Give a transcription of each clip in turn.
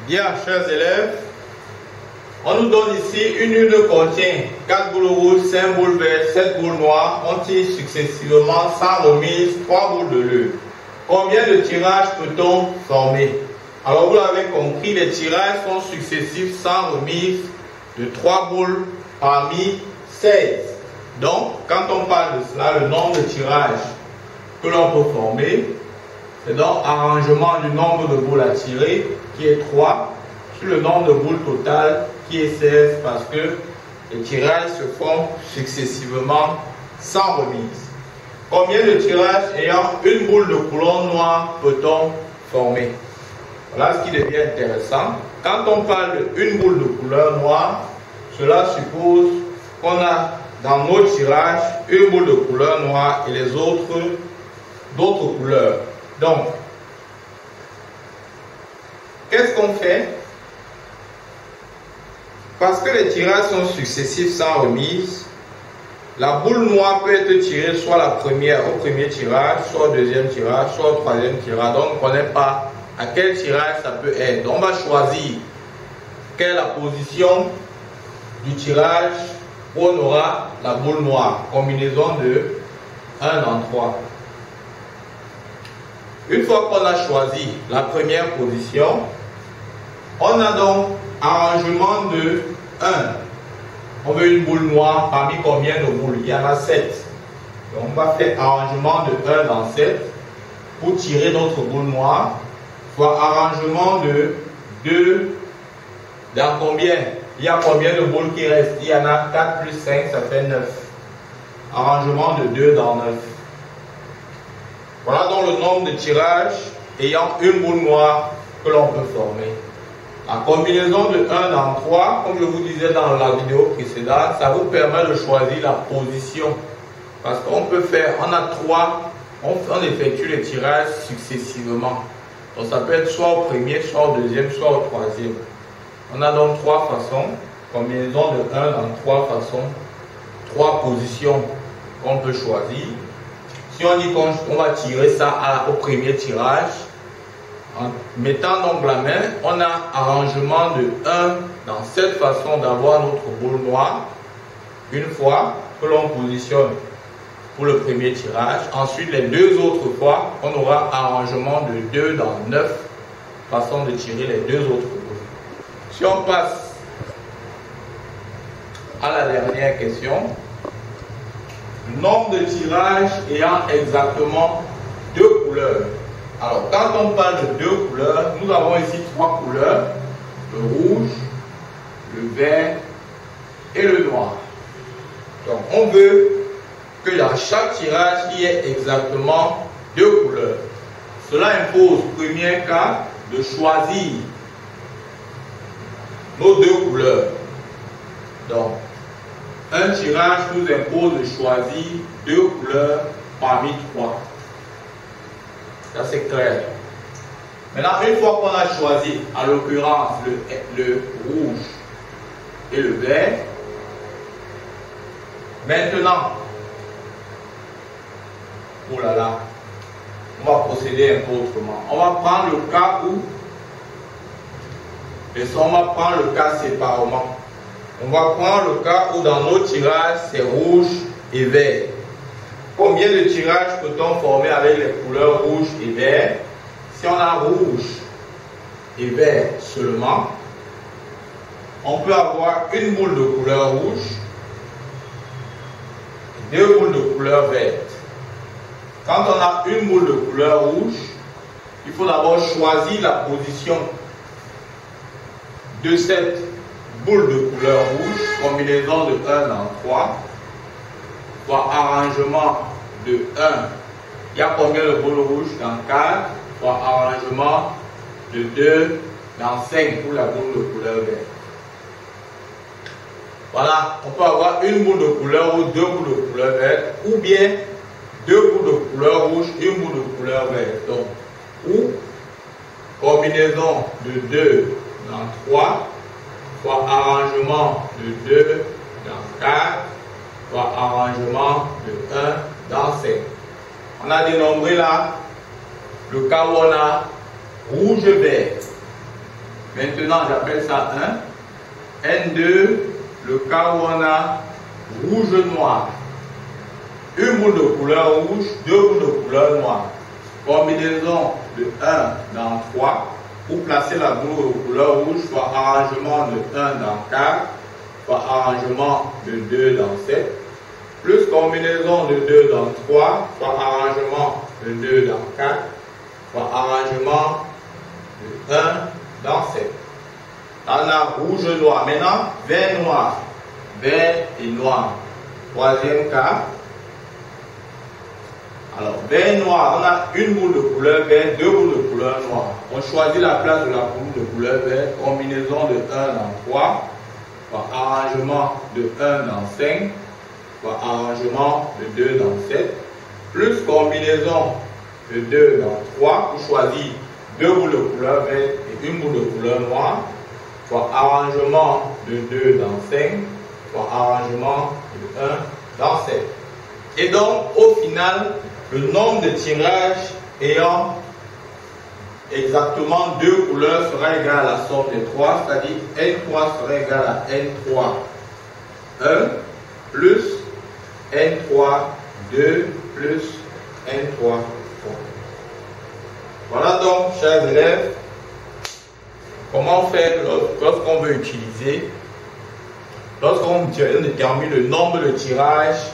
Bien, chers élèves, on nous donne ici une urne contient 4 boules rouges, 5 boules vertes, 7 boules noires. On tire successivement sans remise 3 boules de l'urne. Combien de tirages peut-on former? Alors vous l'avez compris, les tirages sont successifs sans remise de 3 boules parmi 16. Donc, quand on parle de cela, le nombre de tirages que l'on peut former, c'est donc arrangement du nombre de boules à tirer qui est 3 sur le nombre de boules total qui est 16 parce que les tirages se font successivement sans remise. Combien de tirages ayant une boule de couleur noire peut-on former? Voilà ce qui devient intéressant. Quand on parle d'une boule de couleur noire, cela suppose qu'on a dans nos tirages une boule de couleur noire et les autres d'autres couleurs. Donc, qu'est-ce qu'on fait? Parce que les tirages sont successifs sans remise, la boule noire peut être tirée soit la première au premier tirage, soit au deuxième tirage, soit au troisième tirage. Donc, on ne connaît pas à quel tirage ça peut être. Donc, on va choisir quelle est la position du tirage où on aura la boule noire. Combinaison de 1 dans 3. Une fois qu'on a choisi la première position, on a donc arrangement de 1. On veut une boule noire parmi combien de boules? Il y en a 7. Donc on va faire arrangement de 1 dans 7 pour tirer notre boule noire. Soit arrangement de 2 dans combien? Il y a combien de boules qui restent? Il y en a 4 plus 5, ça fait 9. Arrangement de 2 dans 9. Voilà donc le nombre de tirages ayant une boule noire que l'on peut former. La combinaison de 1 dans 3, comme je vous disais dans la vidéo précédente, ça vous permet de choisir la position. Parce qu'on peut faire, on a 3, on effectue les tirages successivement. Donc ça peut être soit au premier, soit au deuxième, soit au troisième. On a donc 3 façons, combinaison de 1 dans 3 façons, 3 positions qu'on peut choisir. Si on dit qu'on va tirer ça au premier tirage, en mettant donc la main, on a arrangement de 1 dans cette façon d'avoir notre boule noire. Une fois que l'on positionne pour le premier tirage. Ensuite, les 2 autres fois, on aura arrangement de 2 dans 9 façons de tirer les 2 autres boules. Si on passe à la dernière question, nombre de tirages ayant exactement 2 couleurs. Alors, quand on parle de 2 couleurs, nous avons ici 3 couleurs, le rouge, le vert et le noir. Donc, on veut que dans chaque tirage, il y ait exactement 2 couleurs. Cela impose, premier cas, de choisir nos 2 couleurs. Donc, un tirage nous impose de choisir 2 couleurs parmi 3. Ça c'est clair. Maintenant, une fois qu'on a choisi, à l'occurrence, le rouge et le vert, maintenant, oh là là, on va procéder un peu autrement. On va prendre le cas où, on va prendre le cas séparément. On va prendre le cas où dans nos tirages, c'est rouge et vert. Combien de tirages peut-on former avec les couleurs rouge et vert? Si on a rouge et vert seulement, on peut avoir une boule de couleur rouge et 2 boules de couleur verte. Quand on a une boule de couleur rouge, il faut d'abord choisir la position de cette boule de couleur rouge, combinaison de 1 dans 3, soit arrangement de 1. Il y a combien de boules rouges dans 4, soit arrangement de 2 dans 5 pour la boule de couleur verte. Voilà, on peut avoir une boule de couleur rouge, 2 boules de couleur verte, ou bien 2 boules de couleur rouge, une boule de couleur verte. Donc, ou combinaison de 2 dans 3, soit arrangement de 2 dans 4, soit arrangement de 1 dans 5. On a dénombré là le cas où on a rouge-vert. Maintenant, j'appelle ça 1. N2, le cas où on a rouge-noir. Une boule de couleur rouge, deux boules de couleur noire. Combinaison de 1 dans 3. Pour placer la boule de couleur rouge, soit arrangement de 1 dans 4, soit arrangement de 2 dans 7. Plus combinaison de 2 dans 3, soit arrangement de 2 dans 4, soit arrangement de 1 dans 7. On a rouge-noir. Maintenant, vert-noir. Vert et noir. Troisième cas. Alors, vert-noir, on a une boule de couleur vert, deux boules de couleur noire. On choisit la place de la boule de couleur vert. Combinaison de 1 dans 3, soit arrangement de 1 dans 5, soit arrangement de 2 dans 7. Plus combinaison de 2 dans 3, vous choisissez deux boules de couleur vert et une boule de couleur noire, soit arrangement de 2 dans 5, soit arrangement de 1 dans 7. Et donc, au final, le nombre de tirages ayant exactement deux couleurs sera égal à la somme des 3, c'est-à-dire N3 sera égal à N3 1 plus N3 2 plus N3 3. Voilà donc, chers élèves, comment faire lorsqu'on veut utiliser, lorsqu'on détermine le nombre de tirages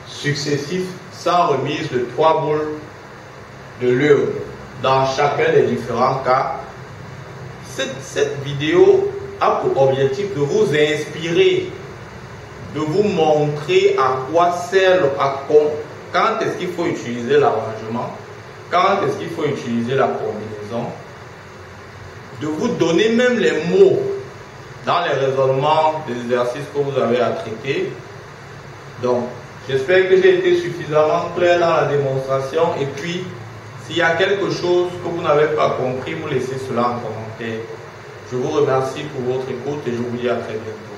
successifs sans remise de 3 boules de l'urne dans chacun des différents cas. Cette vidéo a pour objectif de vous inspirer, de vous montrer à quoi sert, quand est-ce qu'il faut utiliser l'arrangement, quand est-ce qu'il faut utiliser la combinaison, de vous donner même les mots dans les raisonnements des exercices que vous avez à traiter. Donc, j'espère que j'ai été suffisamment clair dans la démonstration. Et puis, s'il y a quelque chose que vous n'avez pas compris, vous laissez cela en commentaire. Je vous remercie pour votre écoute et je vous dis à très bientôt.